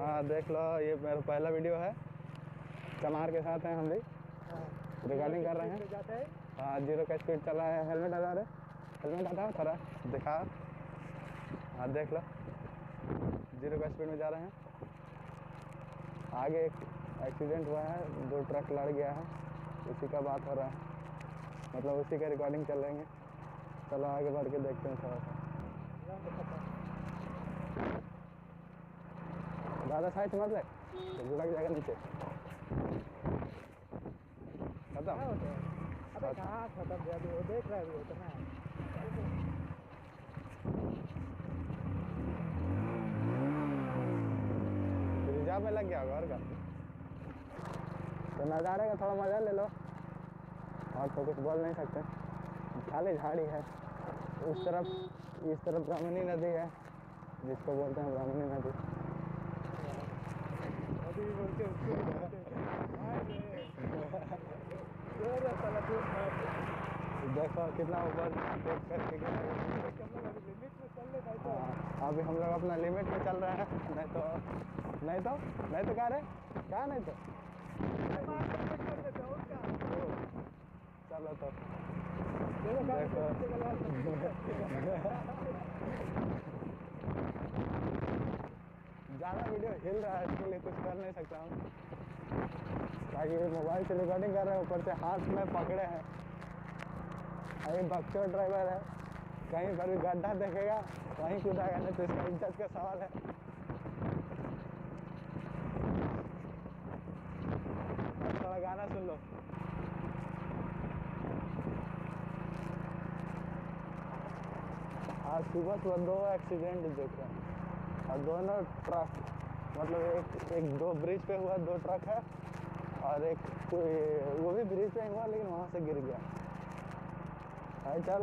हाँ देख लो, ये मेरा पहला वीडियो है। चमार के साथ हैं हम भी, रिकॉर्डिंग कर रहे हैं। हाँ 0 का स्पीड चला है। हेलमेट हटा रहे, हेलमेट हटाओ थोड़ा दिखा। हाँ देख लो 0 का स्पीड में जा रहे हैं। आगे एक एक्सीडेंट हुआ है, 2 ट्रक लड़ गया है, उसी का बात हो रहा है, मतलब उसी का रिकॉर्डिंग कर लेंगे। चलो आगे बढ़ के देखते हैं थोड़ा सा। ज़्यादा साइड मत ले तो लग जाएगा नीचे। खत्म। अबे कहाँ खत्म गया? वो देख रहा है वो तो मैं। रिजर्व में लग गया घर का तो नज़ारे का थोड़ा मज़ा ले लो। और तो कुछ बोल नहीं सकते, खाली झाड़ी है। इस तरफ ब्राह्मणी नदी है, जिसको बोलते हैं ब्राह्मणी नदी। अभी बोलते देखो कितना ऊपर देख करके गया। अभी हम लोग अपना लिमिट में चल रहे हैं, नहीं तो क्या रे, क्या नहीं तो चलो तो देखो ज़्यादा वीडियो हिल रहा है, इसके लिए कुछ कर नहीं सकता हूँ, ताकि मोबाइल से रिकॉर्डिंग कर रहे हैं, ऊपर से हाथ में पकड़े हैं। अभी बक्सर ड्राइवर है, कहीं पर भी गड्ढा देखेगा वहीं कूदाएगा, नहीं तो इसका इज्जत का सवाल है। थोड़ा गाना सुन लो। आज सुबह 2 एक्सीडेंट देखे और दोनों ट्रक, मतलब एक 2 ब्रिज पे हुआ, 2 ट्रक है और एक वो भी ब्रिज पे हुआ लेकिन वहाँ से गिर गया। भाई चल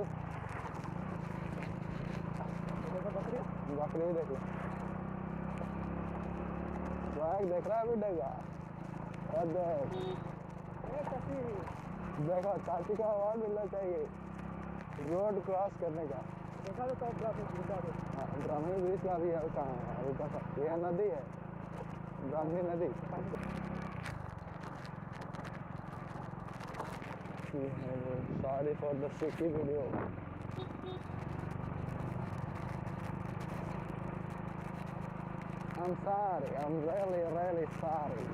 बकरी भी देख लो, स्वैग देख रहा है अभी डेगा। और देखो चाची का अवार्ड मिलना चाहिए रोड क्रॉस करने का। देखा तो ब्राह्मणी ब्रिज का भी कहाँ है ऊपर? यह नदी है, ब्राह्मणी नदी। Sorry for the city video. I'm sorry, I'm really sorry।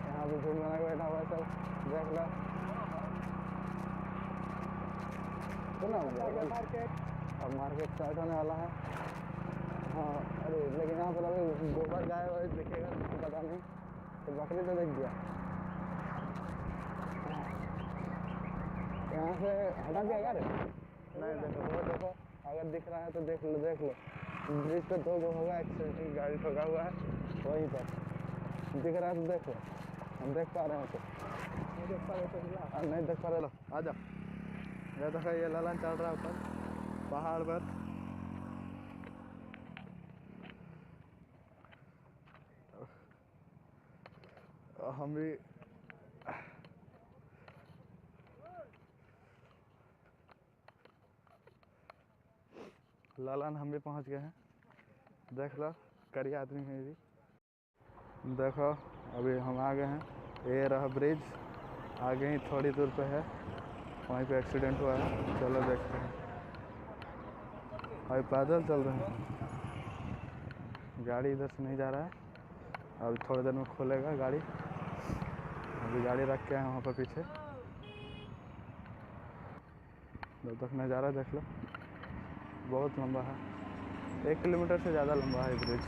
यहाँ भी झूठ बना के बैठा हुआ है सब, देख लो। अब मार्केट स्टार्ट होने वाला है। हाँ अरे लेकिन यहाँ पर अभी गोबर गाय वाय दिखेगा तो पता नहीं, तो बकरी तो देख गया। यहाँ से हटा दिया यार, नहीं देखो वो देखो, अगर दिख रहा है तो देख लो ब्रिज पे 2 होगा, एक्सीडेंट गाड़ी ठोका हुआ है वहीं पर दिख रहा है तो देख लो। हम देख पा रहे हैं तो नहीं देख पा रहे लो आ जाओ। ये देखो ये ललन चल रहा है ऊपर पहाड़ पर। हम भी ललन हम भी पहुंच गए हैं। देख लो करिया आदमी है भी। देखो अभी हम आ गए हैं, ये रहा ब्रिज, आगे ही थोड़ी दूर पे है, वहीं पे एक्सीडेंट हुआ है। चलो देखते हैं। अभी पैदल चल रहे हैं, गाड़ी इधर से नहीं जा रहा है, अभी थोड़ी देर में खोलेगा गाड़ी। अभी गाड़ी रख के हैं वहाँ पर पीछे। जब तक नज़ारा देख लो, बहुत लंबा है, 1 किलोमीटर से ज़्यादा लंबा है ब्रिज।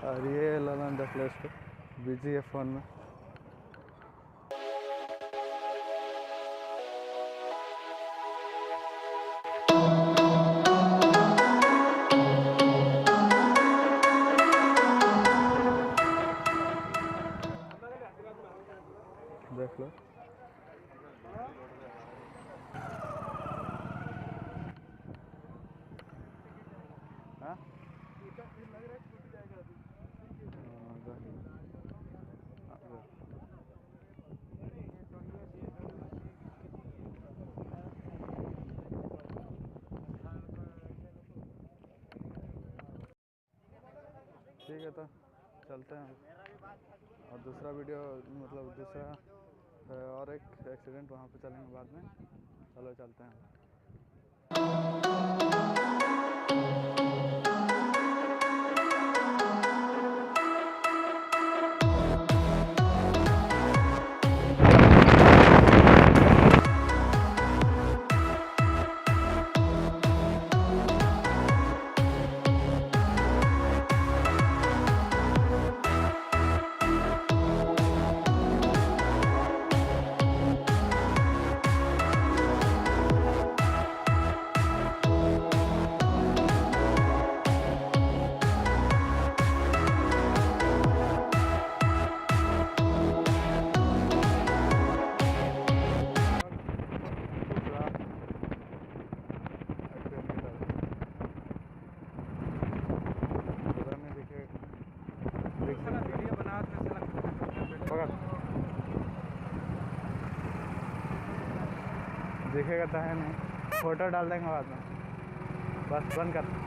और ये ललन देख लो, इसको बिजी है फ़ोन में। देख लो हाँ ठीक है तो चलते हैं और दूसरा वीडियो मतलब दूसरा और एक एक्सीडेंट वहाँ पे चलेंगे बाद में। चलो चलते हैं। दिखेगा तो है नहीं, फोटो डाल देंगे बाद में। बस बंद कर।